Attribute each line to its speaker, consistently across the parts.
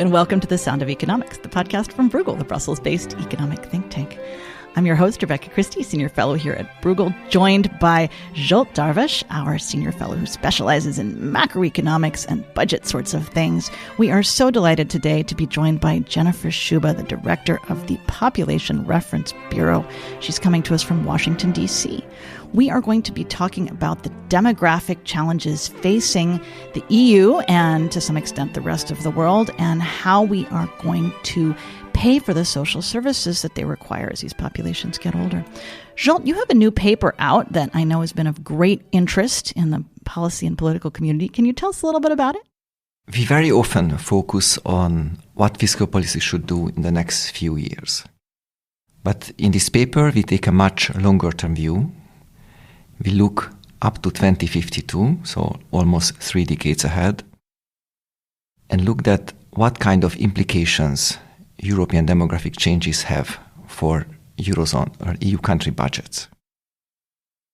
Speaker 1: and welcome to The Sound of Economics, the podcast from Bruegel, the Brussels-based economic think tank. I'm your host, Rebecca Christie, Senior Fellow here at Bruegel, joined by Zsolt Darvash, our Senior Fellow who specializes in macroeconomics and budget sorts of things. We are so delighted today to be joined by Jennifer Szuba, the Director of the Population Reference Bureau. She's coming to us from Washington, D.C. We are going to be talking about the demographic challenges facing the EU and, to some extent, the rest of the world, and how we are going to pay for the social services that they require as these populations get older. Zsolt, you have a new paper out that I know has been of great interest in the policy and political community. Can you tell us a little bit about it?
Speaker 2: We very often focus on what fiscal policy should do in the next few years. But in this paper, we take a much longer-term view. We look up to 2052, so almost 3 decades ahead, and looked at what kind of implications European demographic changes have for Eurozone or EU country budgets.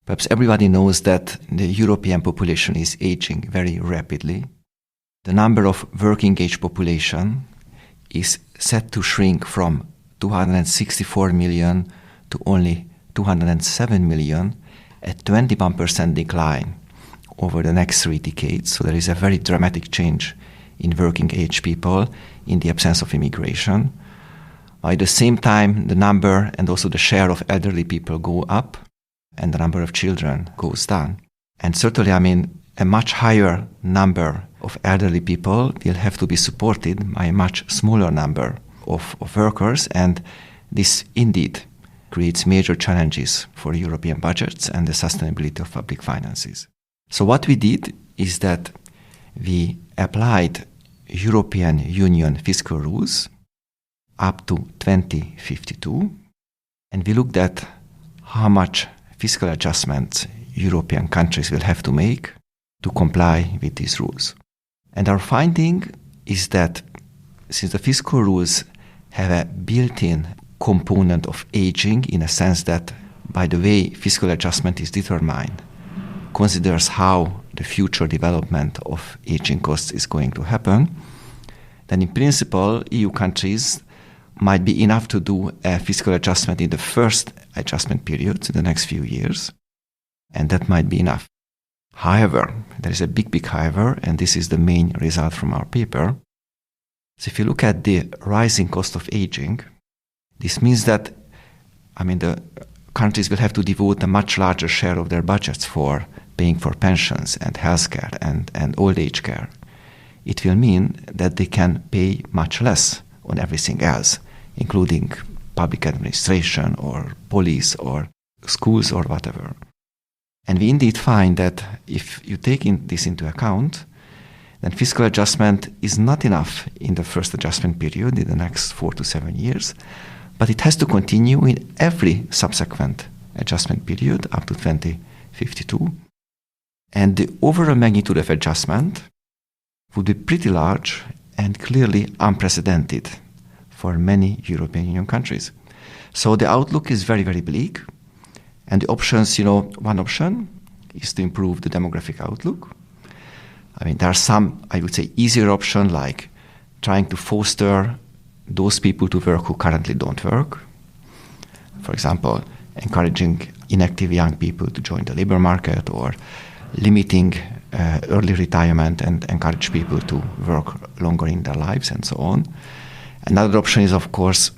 Speaker 2: Perhaps everybody knows that the European population is aging very rapidly. The number of working age population is set to shrink from 264 million to only 207 million, a 21% decline over the next 3 decades. So there is a very dramatic change in working age people in the absence of immigration. At the same time, the number and also the share of elderly people go up and the number of children goes down. And certainly, a much higher number of elderly people will have to be supported by a much smaller number of workers, and this indeed creates major challenges for European budgets and the sustainability of public finances. So what we did is that we applied European Union fiscal rules up to 2052, and we looked at how much fiscal adjustments European countries will have to make to comply with these rules. And our finding is that since the fiscal rules have a built-in component of aging, in a sense that by the way fiscal adjustment is determined, considers how the future development of aging costs is going to happen, then in principle, EU countries might be enough to do a fiscal adjustment in the first adjustment period, in the next few years, and that might be enough. However, there is a big however, and this is the main result from our paper. So if you look at the rising cost of aging, this means that, the countries will have to devote a much larger share of their budgets for paying for pensions and healthcare and old age care. It will mean that they can pay much less on everything else, including public administration or police or schools or whatever. And we indeed find that if you take this into account, then fiscal adjustment is not enough in the first adjustment period in the next 4 to 7 years, but it has to continue in every subsequent adjustment period up to 2052. And the overall magnitude of adjustment would be pretty large and clearly unprecedented for many European Union countries. So the outlook is very, very bleak. And the options, one option is to improve the demographic outlook. There are some, I would say, easier options like trying to foster those people to work who currently don't work. For example, encouraging inactive young people to join the labor market, or limiting early retirement and encourage people to work longer in their lives and so on. Another option is, of course,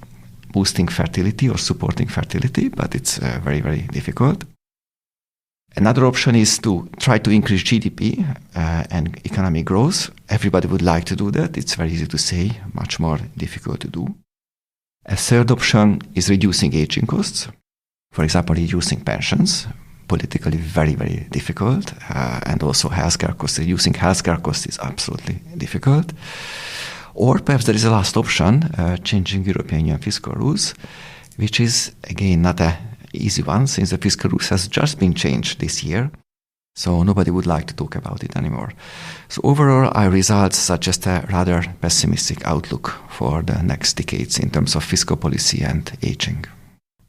Speaker 2: boosting fertility or supporting fertility, but it's very, very difficult. Another option is to try to increase GDP and economic growth. Everybody would like to do that. It's very easy to say, much more difficult to do. A third option is reducing aging costs. For example, reducing pensions. Politically very, very difficult. And also healthcare costs. Reducing healthcare costs is absolutely difficult. Or perhaps there is a last option, changing European Union fiscal rules, which is, again, not an easy one, since the fiscal rules has just been changed this year. So nobody would like to talk about it anymore. So overall, our results suggest a rather pessimistic outlook for the next decades in terms of fiscal policy and aging.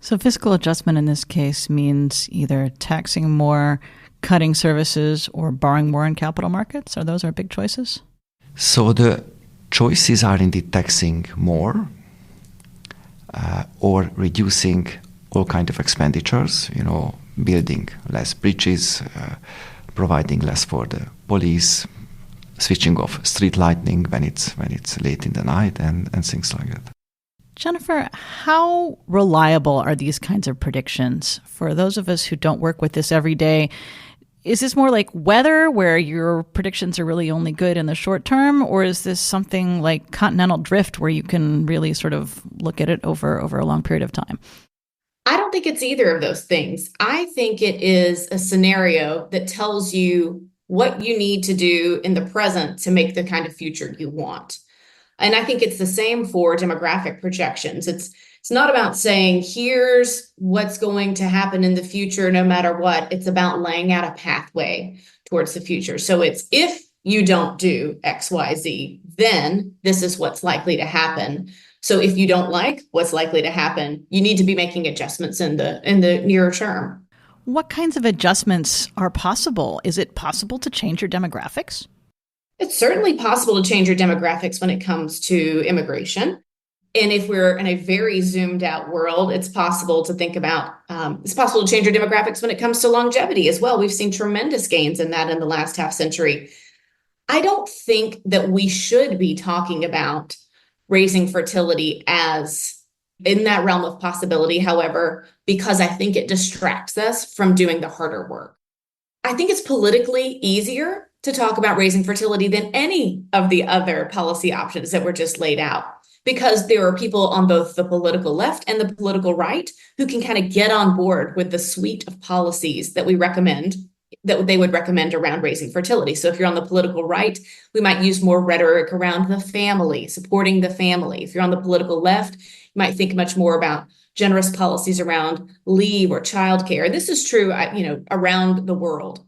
Speaker 1: So fiscal adjustment in this case means either taxing more, cutting services, or borrowing more in capital markets? Are those our big choices?
Speaker 2: So the choices are indeed taxing more or reducing all kind of expenditures, building less bridges, providing less for the police, switching off street lighting when it's late in the night, and things like that.
Speaker 1: Jennifer, how reliable are these kinds of predictions? For those of us who don't work with this every day, is this more like weather where your predictions are really only good in the short term, or is this something like continental drift where you can really sort of look at it over a long period of time?
Speaker 3: I don't think it's either of those things. I think it is a scenario that tells you what you need to do in the present to make the kind of future you want. And I think it's the same for demographic projections. It's not about saying, here's what's going to happen in the future, no matter what. It's about laying out a pathway towards the future. So it's, if you don't do X, Y, Z, then this is what's likely to happen. So if you don't like what's likely to happen, you need to be making adjustments in the nearer term.
Speaker 1: What kinds of adjustments are possible? Is it possible to change your demographics?
Speaker 3: It's certainly possible to change your demographics when it comes to immigration. And if we're in a very zoomed out world, it's possible to think about, it's possible to change your demographics when it comes to longevity as well. We've seen tremendous gains in that in the last half century. I don't think that we should be talking about raising fertility as in that realm of possibility, however, because I think it distracts us from doing the harder work. I think it's politically easier to talk about raising fertility than any of the other policy options that were just laid out, because there are people on both the political left and the political right who can kind of get on board with the suite of policies that we recommend, that they would recommend around raising fertility. So if you're on the political right, we might use more rhetoric around the family, supporting the family. If you're on the political left, you might think much more about generous policies around leave or childcare. This is true, around the world.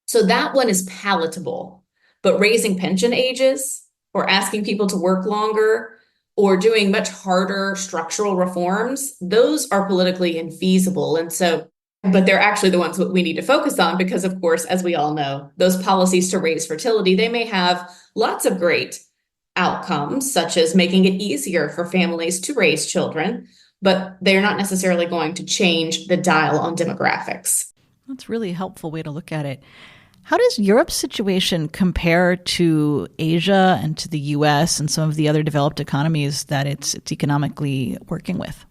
Speaker 3: So that one is palatable, but raising pension ages or asking people to work longer or doing much harder structural reforms, those are politically infeasible. And so, but they're actually the ones that we need to focus on because, of course, as we all know, those policies to raise fertility, they may have lots of great outcomes, such as making it easier for families to raise children, but they're not necessarily going to change the dial on demographics.
Speaker 1: That's a really helpful way to look at it. How does Europe's situation compare to Asia and to the U.S. and some of the other developed economies that it's economically working with?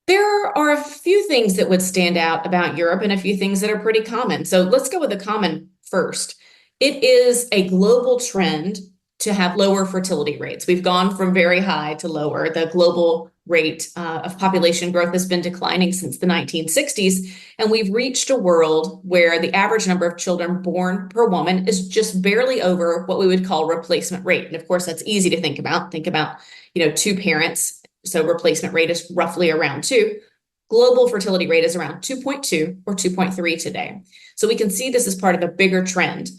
Speaker 3: There are a few things that would stand out about Europe and a few things that are pretty common. So let's go with the common first. It is a global trend to have lower fertility rates. We've gone from very high to lower. The global rate of population growth has been declining since the 1960s, and we've reached a world where the average number of children born per woman is just barely over what we would call replacement rate. And of course, that's easy to think about. Think about, two parents. So replacement rate is roughly around 2. Global fertility rate is around 2.2 or 2.3 today. So we can see this as part of a bigger trend.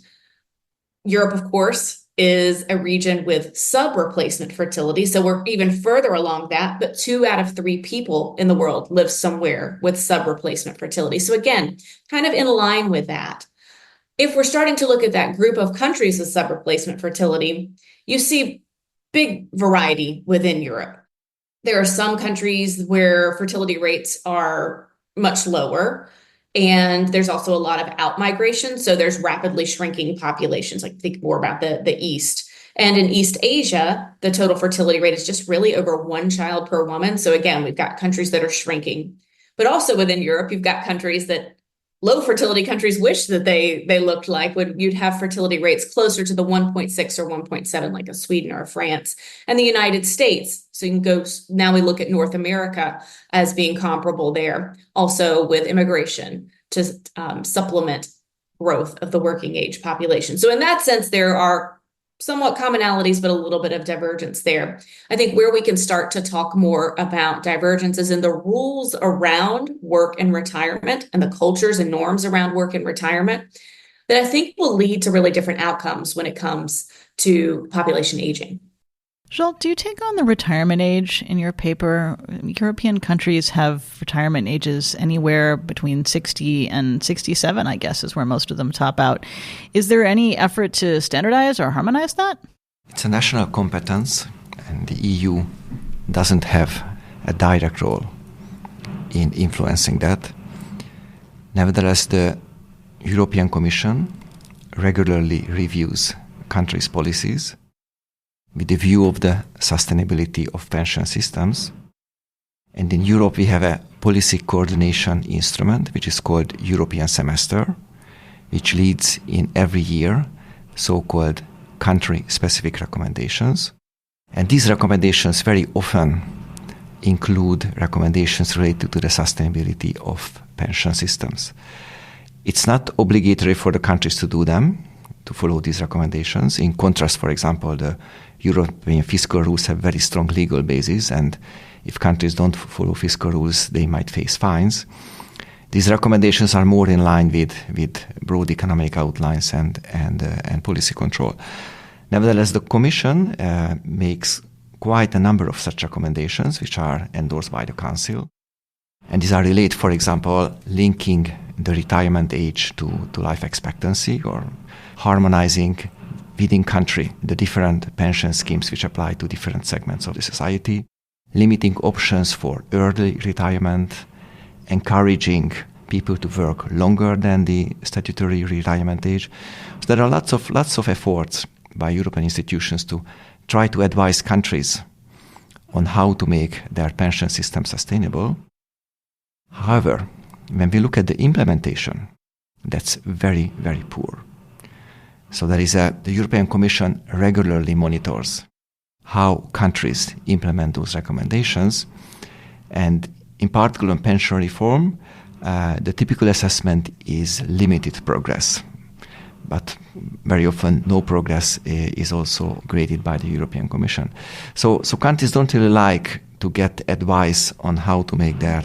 Speaker 3: Europe, of course, is a region with sub-replacement fertility. So we're even further along that, but 2 out of 3 people in the world live somewhere with sub-replacement fertility. So again, kind of in line with that. If we're starting to look at that group of countries with sub-replacement fertility, you see big variety within Europe. There are some countries where fertility rates are much lower. And there's also a lot of outmigration. So there's rapidly shrinking populations, like think more about the East. And in East Asia, the total fertility rate is just really over 1 child per woman. So again, we've got countries that are shrinking. But also within Europe, you've got countries that low fertility countries wish that they looked like. You'd have fertility rates closer to the 1.6 or 1.7, like a Sweden or a France, and the United States. So you can go, now we look at North America as being comparable there, also with immigration to supplement growth of the working age population. So in that sense, there are somewhat commonalities, but a little bit of divergence there. I think where we can start to talk more about divergence is in the rules around work and retirement and the cultures and norms around work and retirement that I think will lead to really different outcomes when it comes to population aging.
Speaker 1: Zsolt, do you take on the retirement age in your paper? European countries have retirement ages anywhere between 60 and 67, I guess, is where most of them top out. Is there any effort to standardize or harmonize that?
Speaker 2: It's a national competence, and the EU doesn't have a direct role in influencing that. Nevertheless, the European Commission regularly reviews countries' policies with the view of the sustainability of pension systems. And in Europe, we have a policy coordination instrument, which is called European Semester, which leads in every year so-called country-specific recommendations. And these recommendations very often include recommendations related to the sustainability of pension systems. It's not obligatory for the countries to do them, to follow these recommendations. In contrast, for example, the European fiscal rules have very strong legal basis, and if countries don't follow fiscal rules, they might face fines. These recommendations are more in line with broad economic outlines and policy control. Nevertheless, the Commission makes quite a number of such recommendations, which are endorsed by the Council. And these are related, for example, linking the retirement age to life expectancy, or harmonizing within country the different pension schemes which apply to different segments of the society, limiting options for early retirement, encouraging people to work longer than the statutory retirement age. So there are lots of efforts by European institutions to try to advise countries on how to make their pension system sustainable. However, when we look at the implementation, that's very, very poor. So the European Commission regularly monitors how countries implement those recommendations. And in particular, on pension reform, the typical assessment is limited progress. But very often, no progress is also graded by the European Commission. So countries don't really like to get advice on how to make their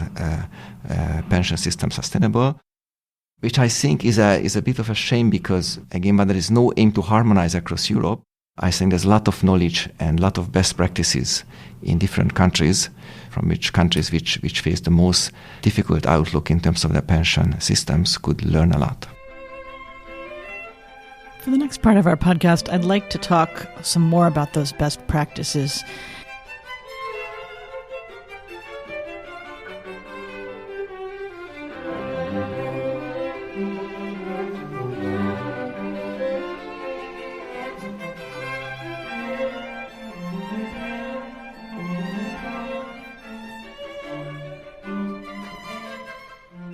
Speaker 2: pension system sustainable, which I think is a bit of a shame, because, again, when there is no aim to harmonize across Europe, I think there's a lot of knowledge and a lot of best practices in different countries, from which countries which face the most difficult outlook in terms of their pension systems could learn a lot.
Speaker 1: For the next part of our podcast, I'd like to talk some more about those best practices.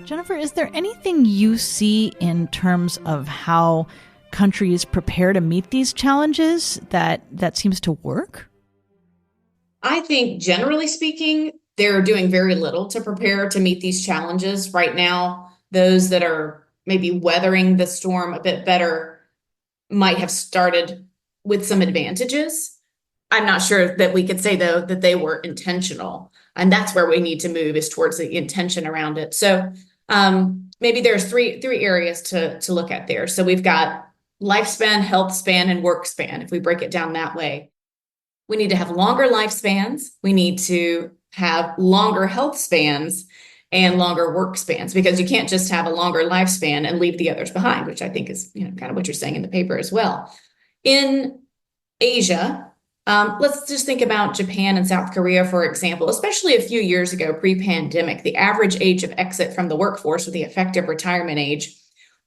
Speaker 1: Jennifer, is there anything you see in terms of how countries prepare to meet these challenges that seems to work?
Speaker 3: I think, generally speaking, they're doing very little to prepare to meet these challenges right now. Those that are maybe weathering the storm a bit better might have started with some advantages. I'm not sure that we could say, though, that they were intentional. And that's where we need to move, is towards the intention around it. So maybe there's three areas to look at there. So we've got lifespan, health span, and work span, if we break it down that way. We need to have longer lifespans. We need to have longer health spans and longer work spans, because you can't just have a longer lifespan and leave the others behind, which I think is kind of what you're saying in the paper as well. In Asia, let's just think about Japan and South Korea, for example. Especially a few years ago, pre-pandemic, the average age of exit from the workforce, or the effective retirement age,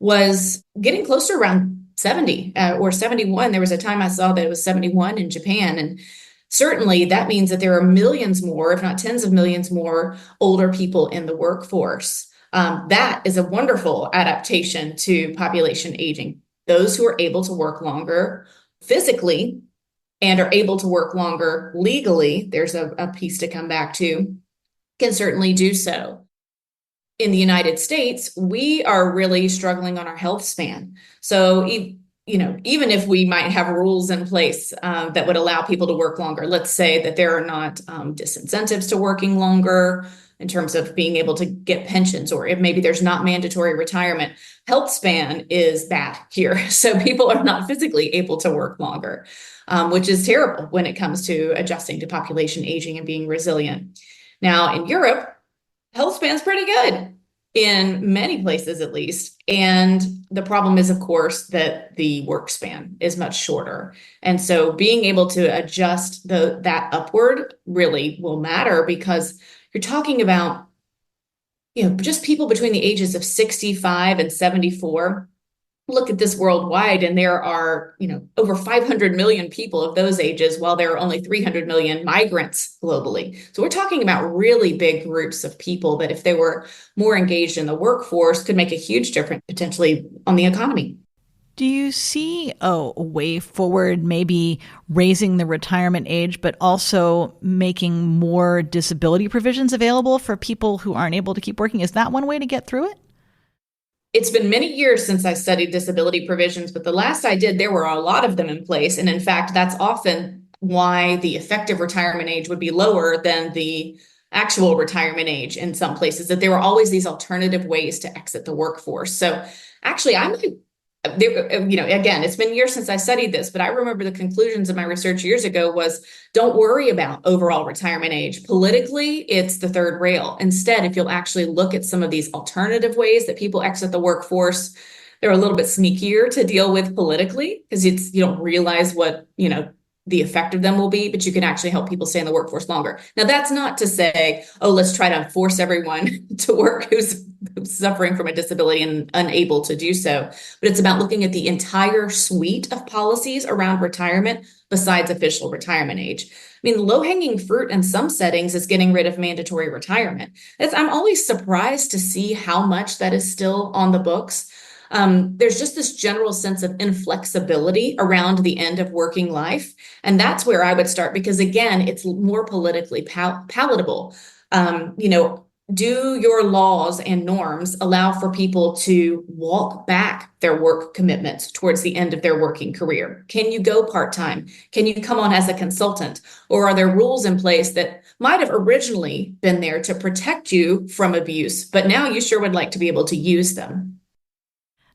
Speaker 3: was getting close to around 70 or 71. There was a time I saw that it was 71 in Japan. And certainly that means that there are millions more, if not tens of millions more, older people in the workforce. That is a wonderful adaptation to population aging. Those who are able to work longer physically and are able to work longer legally, there's a piece to come back to, can certainly do so. In the United States, we are really struggling on our health span. So, even if we might have rules in place that would allow people to work longer, let's say that there are not disincentives to working longer in terms of being able to get pensions, or if maybe there's not mandatory retirement, health span is bad here. So people are not physically able to work longer, which is terrible when it comes to adjusting to population aging and being resilient. Now, in Europe, health span's pretty good. in many places at least. And the problem is, of course, that the work span is much shorter. And so being able to adjust that upward really will matter, because you're talking about, just people between the ages of 65 and 74. Look at this worldwide, and there are, over 500 million people of those ages, while there are only 300 million migrants globally. So we're talking about really big groups of people that, if they were more engaged in the workforce, could make a huge difference potentially on the economy.
Speaker 1: Do you see a way forward, maybe raising the retirement age, but also making more disability provisions available for people who aren't able to keep working? Is that one way to get through it?
Speaker 3: It's been many years since I studied disability provisions, but the last I did, there were a lot of them in place. And in fact, that's often why the effective retirement age would be lower than the actual retirement age in some places, that there were always these alternative ways to exit the workforce. So actually, again, it's been years since I studied this, but I remember the conclusions of my research years ago was, don't worry about overall retirement age. Politically, it's the third rail. Instead, if you'll actually look at some of these alternative ways that people exit the workforce, they're a little bit sneakier to deal with politically, because you don't realize what, the effect of them will be, but you can actually help people stay in the workforce longer. Now, that's not to say, let's try to force everyone to work who's suffering from a disability and unable to do so. But it's about looking at the entire suite of policies around retirement besides official retirement age. I mean, low-hanging fruit in some settings is getting rid of mandatory retirement. I'm always surprised to see how much that is still on the books. There's just this general sense of inflexibility around the end of working life. And that's where I would start, because again, it's more politically palatable. Do your laws and norms allow for people to walk back their work commitments towards the end of their working career? Can you go part-time? Can you come on as a consultant? Or are there rules in place that might have originally been there to protect you from abuse, but now you sure would like to be able to use them?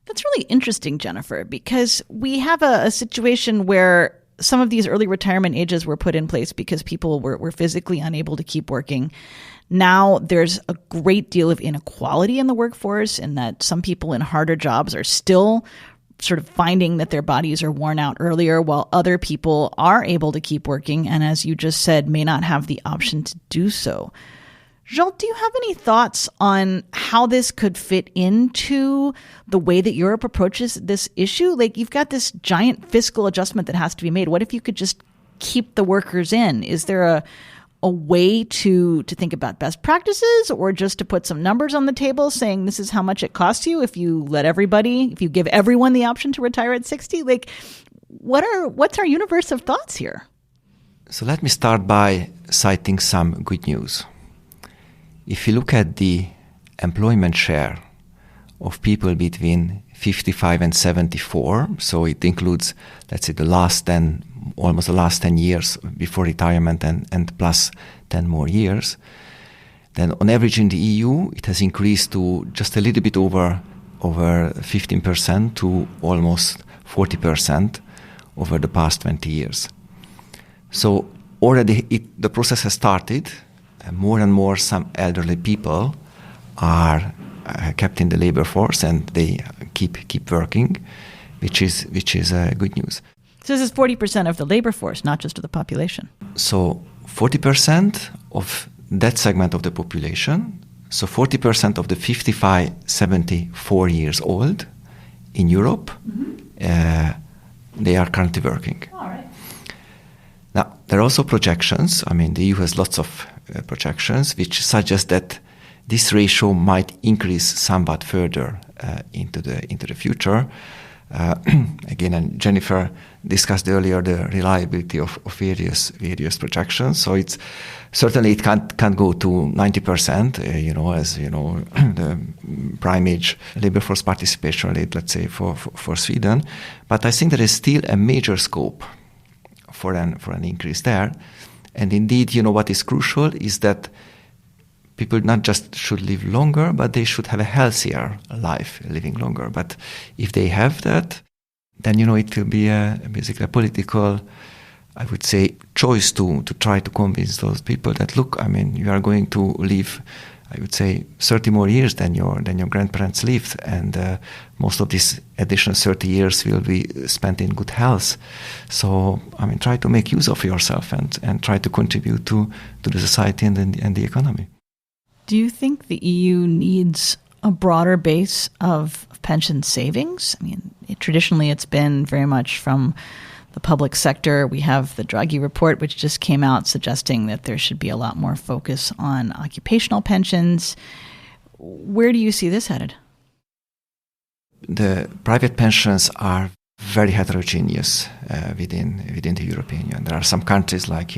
Speaker 1: That's really interesting, Jennifer, because we have a situation where some of these early retirement ages were put in place because people were physically unable to keep working. Now there's a great deal of inequality in the workforce, in that some people in harder jobs are still sort of finding that their bodies are worn out earlier, while other people are able to keep working and, as you just said, may not have the option to do so. Zsolt, do you have any thoughts on how this could fit into the way that Europe approaches this issue? Like, you've got this giant fiscal adjustment that has to be made. What if you could just keep the workers in? Is there a way to think about best practices, or just to put some numbers on the table saying this is how much it costs you if you give everyone the option to retire at 60? Like, what's our universe of thoughts here?
Speaker 2: So let me start by citing some good news. If you look at the employment share of people between 55 and 74, so it includes, let's say, almost the last 10 years before retirement and plus 10 more years, then on average in the EU, it has increased to just a little bit over 15% to almost 40% over the past 20 years. So already the process has started. More and more, some elderly people are kept in the labor force, and they keep working, which is good news.
Speaker 1: So this is 40% of the labor force, not just of the population.
Speaker 2: So 40% of that segment of the population, so 40% of the 55, 74 years old in Europe, they are currently working.
Speaker 1: All right.
Speaker 2: Now, there are also projections. I mean, the EU has lots of projections which suggest that this ratio might increase somewhat further into the future. Again, and Jennifer discussed earlier the reliability of various projections. So it's certainly it can't go to 90%. The prime age labor force participation rate, let's say for Sweden. But I think there is still a major scope for an increase there. And indeed, what is crucial is that people not just should live longer, but they should have a healthier life living longer. But if they have that, then, it will be basically a political, I would say, choice to try to convince those people that, look, I mean, you are going to live, I would say, 30 more years than your grandparents lived, and most of these additional 30 years will be spent in good health. So, try to make use of yourself and try to contribute to the society and the economy.
Speaker 1: Do you think the EU needs a broader base of pension savings? Traditionally it's been very much from the public sector. We have the Draghi report, which just came out suggesting that there should be a lot more focus on occupational pensions. Where do you see this headed?
Speaker 2: The private pensions are very heterogeneous within the European Union. There are some countries like,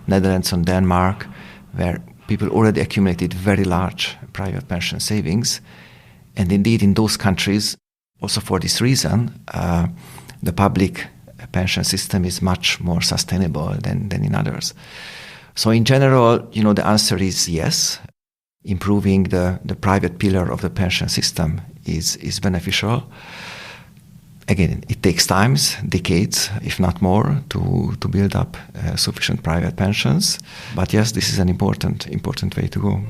Speaker 2: Netherlands and Denmark, where people already accumulated very large private pension savings. And indeed, in those countries, also for this reason, the public pension system is much more sustainable than in others. So in general, the answer is yes. Improving the private pillar of the pension system is beneficial. Again, it takes decades, if not more, to build up sufficient private pensions. But yes, this is an important way to go.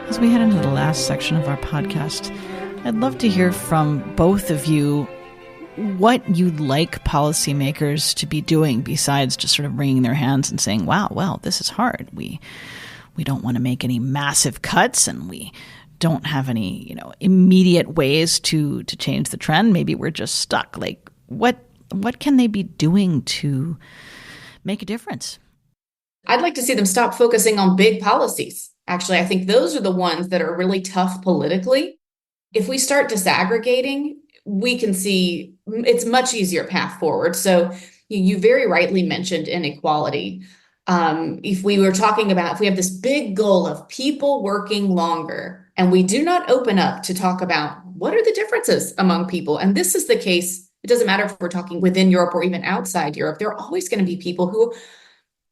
Speaker 1: As we head into the last section of our podcast, I'd love to hear from both of you what you'd like policymakers to be doing besides just sort of wringing their hands and saying, wow, well, this is hard. We don't want to make any massive cuts, and we don't have any, immediate ways to change the trend. Maybe we're just stuck. Like, what can they be doing to make a difference?
Speaker 3: I'd like to see them stop focusing on big policies. Actually, I think those are the ones that are really tough politically. If we start disaggregating, we can see it's much easier path forward. So you very rightly mentioned inequality. If we have this big goal of people working longer, and we do not open up to talk about what are the differences among people, and this is the case, it doesn't matter if we're talking within Europe or even outside Europe, there are always going to be people who,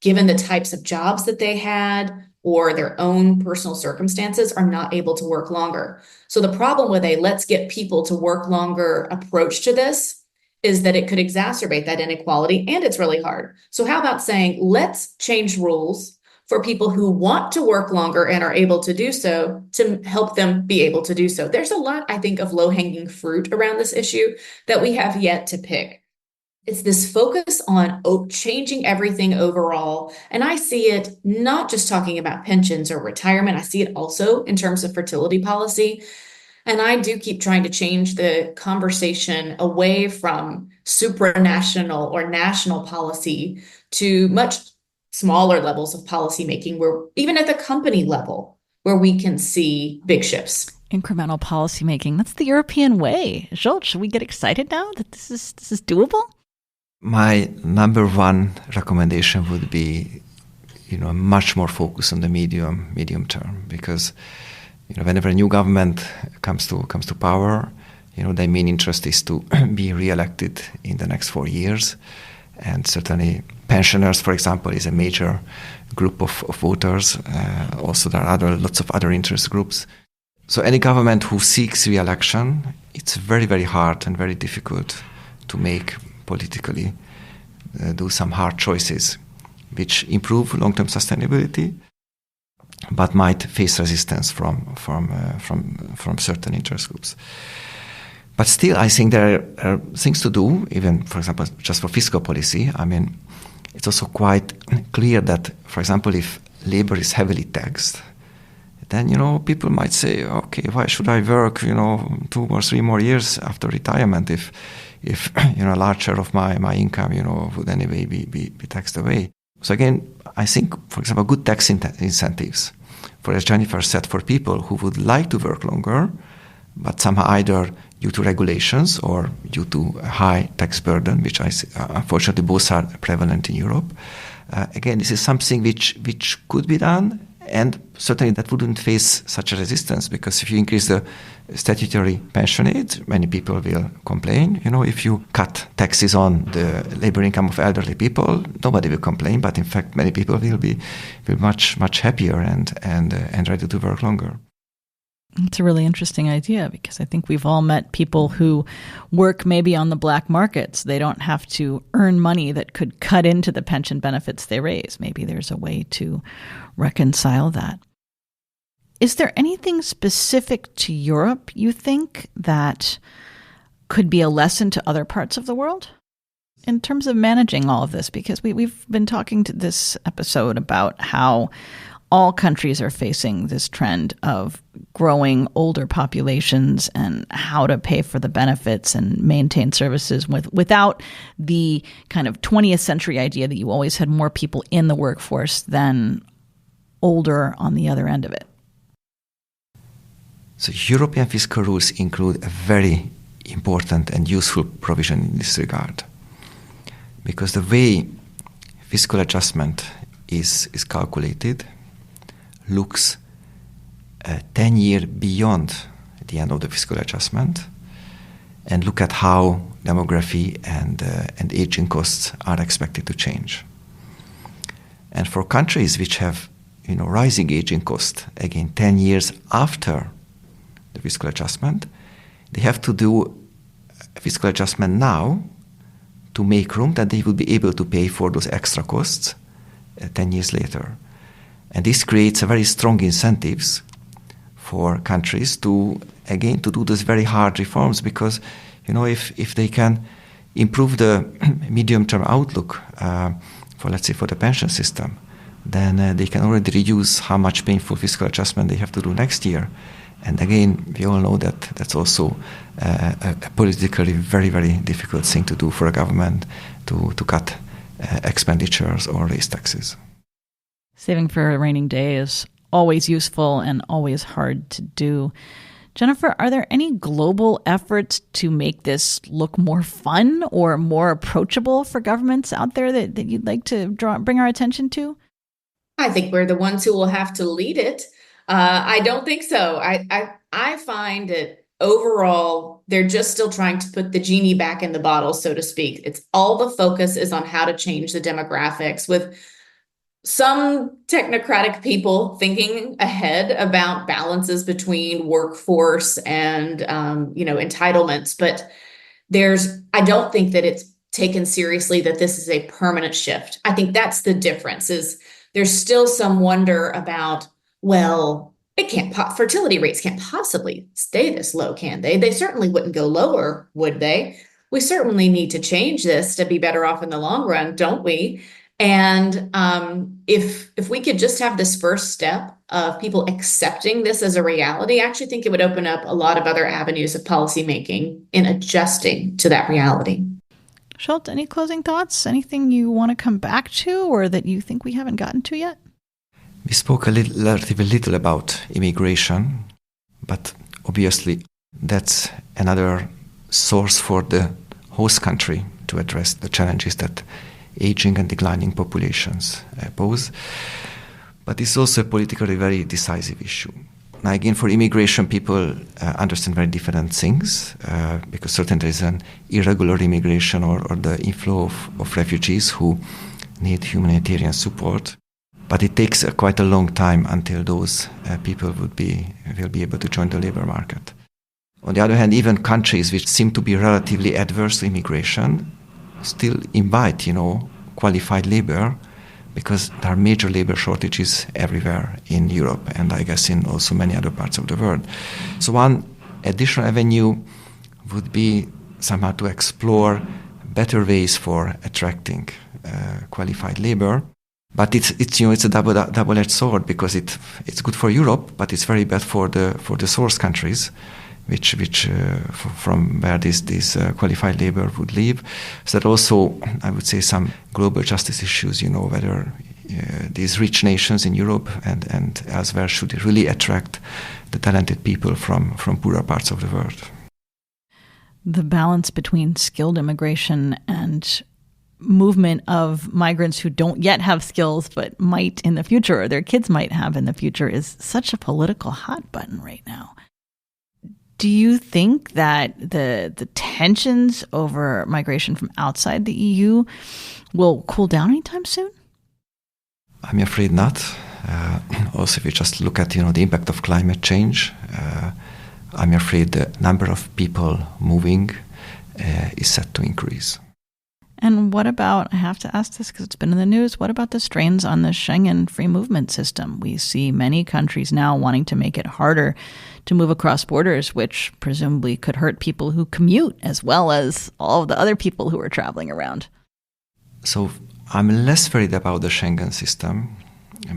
Speaker 3: given the types of jobs that they had or their own personal circumstances, are not able to work longer. So the problem with a let's get people to work longer approach to this is that it could exacerbate that inequality, and it's really hard. So how about saying, let's change rules for people who want to work longer and are able to do so to help them be able to do so. There's a lot, I think, of low-hanging fruit around this issue that we have yet to pick. It's this focus on changing everything overall. And I see it not just talking about pensions or retirement. I see it also in terms of fertility policy. And I do keep trying to change the conversation away from supranational or national policy to much smaller levels of policymaking, where even at the company level, where we can see big shifts.
Speaker 1: Incremental policymaking. That's the European way. Zsolt, should we get excited now that this is doable?
Speaker 2: My number one recommendation would be, much more focus on the medium term, because, whenever a new government comes to power, their main interest is to be re-elected in the next 4 years, and certainly pensioners, for example, is a major group of voters. Also, there are lots of other interest groups. So, any government who seeks re-election, it's very, very hard and very difficult to make politically, do some hard choices which improve long-term sustainability, but might face resistance from certain interest groups. But still, I think there are things to do, even, for example, just for fiscal policy. It's also quite clear that, for example, if labor is heavily taxed, then, people might say, okay, why should I work, 2 or 3 more years after retirement if a large share of my income, would anyway be taxed away. So again, I think, for example, good tax incentives, as Jennifer said, for people who would like to work longer, but somehow either due to regulations or due to a high tax burden, which unfortunately both are prevalent in Europe. Again, this is something which could be done, and certainly that wouldn't face such a resistance, because if you increase the statutory pension age, many people will complain. If you cut taxes on the labor income of elderly people, nobody will complain, but in fact many people will be much happier and ready to work longer.
Speaker 1: It's a really interesting idea because I think we've all met people who work maybe on the black markets. They don't have to earn money that could cut into the pension benefits they raise. Maybe there's a way to reconcile that. Is there anything specific to Europe, you think, that could be a lesson to other parts of the world in terms of managing all of this? Because we've been talking to this episode about how all countries are facing this trend of growing older populations and how to pay for the benefits and maintain services without the kind of 20th century idea that you always had more people in the workforce than older on the other end of it.
Speaker 2: So European fiscal rules include a very important and useful provision in this regard. Because the way fiscal adjustment is calculated looks 10 years beyond the end of the fiscal adjustment and look at how demography and aging costs are expected to change. And for countries which have rising aging costs, again 10 years after the fiscal adjustment, they have to do a fiscal adjustment now to make room that they will be able to pay for those extra costs 10 years later. And this creates a very strong incentives for countries to do those very hard reforms because, if they can improve the medium-term outlook for the pension system, then they can already reduce how much painful fiscal adjustment they have to do next year. And again, we all know that that's also a politically very, very difficult thing to do for a government to cut expenditures or raise taxes.
Speaker 1: Saving for a rainy day is always useful and always hard to do. Jennifer, are there any global efforts to make this look more fun or more approachable for governments out there that you'd like to bring our attention to?
Speaker 3: I think we're the ones who will have to lead it. I don't think so. I find that overall, they're just still trying to put the genie back in the bottle, so to speak. It's all the focus is on how to change the demographics, with some technocratic people thinking ahead about balances between workforce and entitlements. But I don't think that it's taken seriously that this is a permanent shift. I think that's the difference. Is there's still some wonder about, well, fertility rates can't possibly stay this low, can they? They certainly wouldn't go lower, would they? We certainly need to change this to be better off in the long run, don't we? And if we could just have this first step of people accepting this as a reality, I actually think it would open up a lot of other avenues of policymaking in adjusting to that reality.
Speaker 1: Zsolt, any closing thoughts? Anything you want to come back to or that you think we haven't gotten to yet?
Speaker 2: We spoke relatively little about immigration, but obviously that's another source for the host country to address the challenges that aging and declining populations pose. But it's also a politically very decisive issue. Now again, for immigration, people understand very different things because certainly there is an irregular immigration or the inflow of refugees who need humanitarian support. But it takes quite a long time until those people will be able to join the labor market. On the other hand, even countries which seem to be relatively adverse to immigration still invite, qualified labor because there are major labor shortages everywhere in Europe and I guess in also many other parts of the world. So one additional avenue would be somehow to explore better ways for attracting qualified labor. But it's a double-edged sword because it's good for Europe, but it's very bad for the source countries, which from where this qualified labor would leave. So that also, I would say, some global justice issues. Whether these rich nations in Europe and elsewhere should really attract the talented people from poorer parts of the world.
Speaker 1: The balance between skilled immigration and movement of migrants who don't yet have skills but might in the future, or their kids might have in the future, is such a political hot button right now. Do you think that the tensions over migration from outside the EU will cool down anytime soon?
Speaker 2: I'm afraid not. Also, if you just look at the impact of climate change, I'm afraid the number of people moving is set to increase.
Speaker 1: And what about, I have to ask this because it's been in the news, what about the strains on the Schengen free movement system? We see many countries now wanting to make it harder to move across borders, which presumably could hurt people who commute as well as all of the other people who are traveling around.
Speaker 2: So I'm less worried about the Schengen system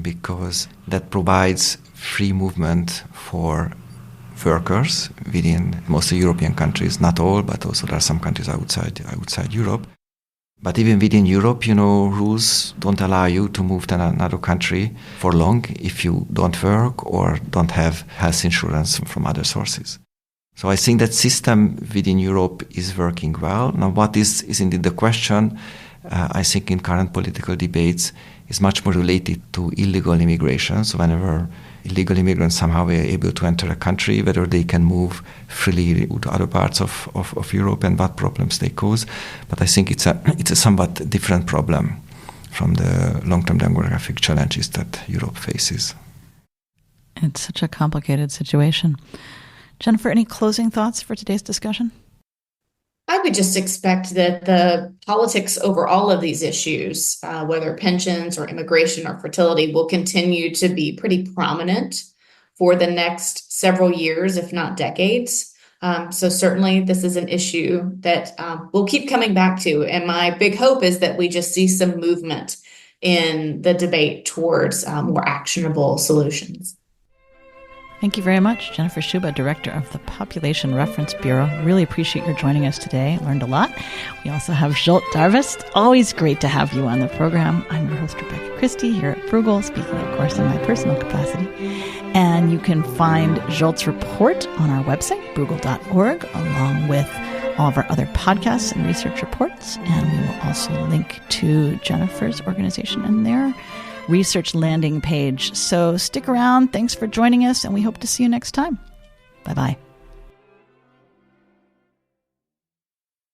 Speaker 2: because that provides free movement for workers within mostly European countries, not all, but also there are some countries outside Europe. But even within Europe, rules don't allow you to move to another country for long if you don't work or don't have health insurance from other sources. So I think that system within Europe is working well. Now, what is indeed the question, I think in current political debates, is much more related to illegal immigration. So whenever illegal immigrants somehow are able to enter a country, whether they can move freely to other parts of Europe and what problems they cause. But I think it's a somewhat different problem from the long-term demographic challenges that Europe faces.
Speaker 1: It's such a complicated situation. Jennifer, any closing thoughts for today's discussion?
Speaker 3: I would just expect that the politics over all of these issues, whether pensions or immigration or fertility, will continue to be pretty prominent for the next several years, if not decades. So certainly this is an issue that we'll keep coming back to. And my big hope is that we just see some movement in the debate towards more actionable solutions.
Speaker 1: Thank you very much, Jennifer Schuba, Director of the Population Reference Bureau. Really appreciate your joining us today. Learned a lot. We also have Zsolt Darvas. Always great to have you on the program. I'm your host, Rebecca Christie, here at Bruegel, speaking, of course, in my personal capacity. And you can find Zsolt's report on our website, bruegel.org, along with all of our other podcasts and research reports. And we will also link to Jennifer's organization and their research landing page. So stick around. Thanks for joining us, and we hope to see you next time. Bye-bye.